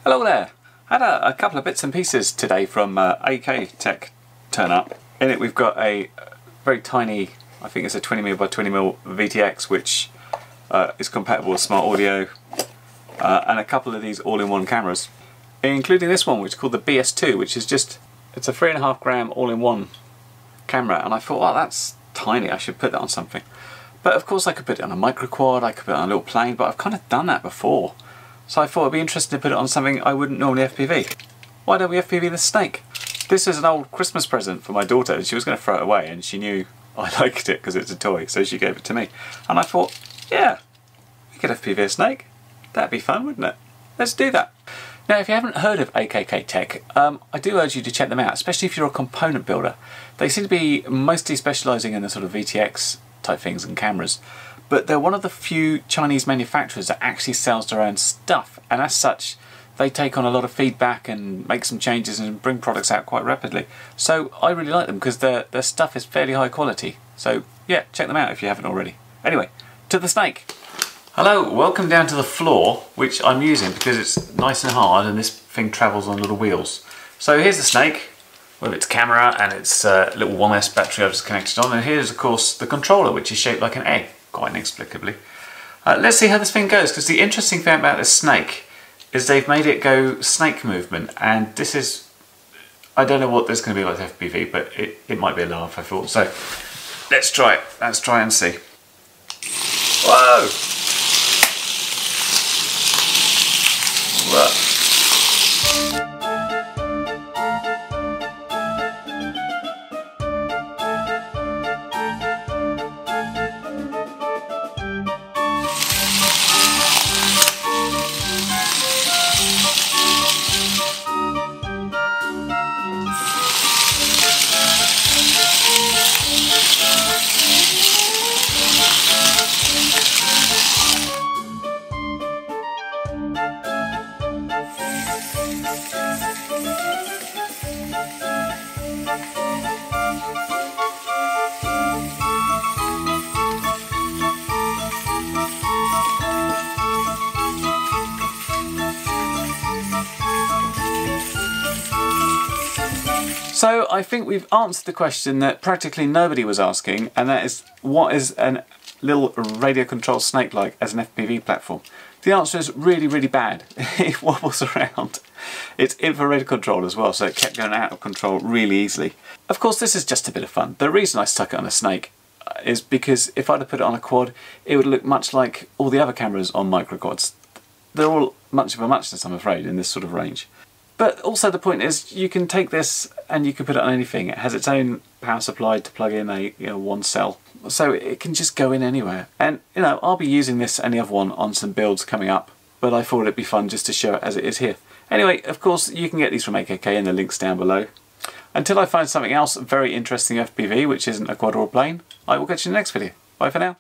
Hello there! I had a couple of bits and pieces today from AK Tech turn up. In it we've got a very tiny, I think it's a 20mm by 20mm VTX, which is compatible with smart audio, and a couple of these all-in-one cameras, including this one which is called the BS2, which is just, it's a 3.5 gram all-in-one camera, and I thought, oh, that's tiny, I should put that on something. But of course I could put it on a micro quad, I could put it on a little plane, but I've kind of done that before. So I thought it'd be interesting to put it on something I wouldn't normally FPV. Why don't we FPV the snake? This is an old Christmas present for my daughter. She was going to throw it away and she knew I liked it because it's a toy, so she gave it to me. And I thought, yeah, we could FPV a snake. That'd be fun, wouldn't it? Let's do that. Now, if you haven't heard of AKK Tech, I do urge you to check them out, especially if you're a component builder. They seem to be mostly specialising in the sort of VTX type things and cameras, but they're one of the few Chinese manufacturers that actually sells their own stuff, and as such they take on a lot of feedback and make some changes and bring products out quite rapidly. So I really like them because their stuff is fairly high quality. So yeah, check them out if you haven't already. Anyway, to the snake. Hello, welcome down to the floor, which I'm using because it's nice and hard and this thing travels on little wheels. So here's the snake with its camera and its little 1S battery I've just connected on, and here's of course the controller, which is shaped like an egg, quite inexplicably. Let's see how this thing goes, because the interesting thing about this snake is they've made it go snake movement, and this is, I don't know what this is going to be like with FPV, but it might be a laugh, I thought. So let's try it, let's try and see. Whoa! Whoa. So I think we've answered the question that practically nobody was asking, and that is, what is a little radio controlled snake like as an FPV platform? The answer is really, really bad. It wobbles around. It's infrared controlled as well, so it kept going out of control really easily. Of course, this is just a bit of fun. The reason I stuck it on a snake is because if I'd have put it on a quad, it would look much like all the other cameras on micro quads. They're all much of a muchness, I'm afraid, in this sort of range. But also the point is, you can take this and you can put it on anything. It has its own power supply to plug in a one cell, so it can just go in anywhere. And I'll be using this and the other one on some builds coming up, but I thought it'd be fun just to show it as it is here. Anyway, of course you can get these from AKK in the links down below. Until I find something else very interesting FPV, which isn't a quad or a plane, I will catch you in the next video. Bye for now.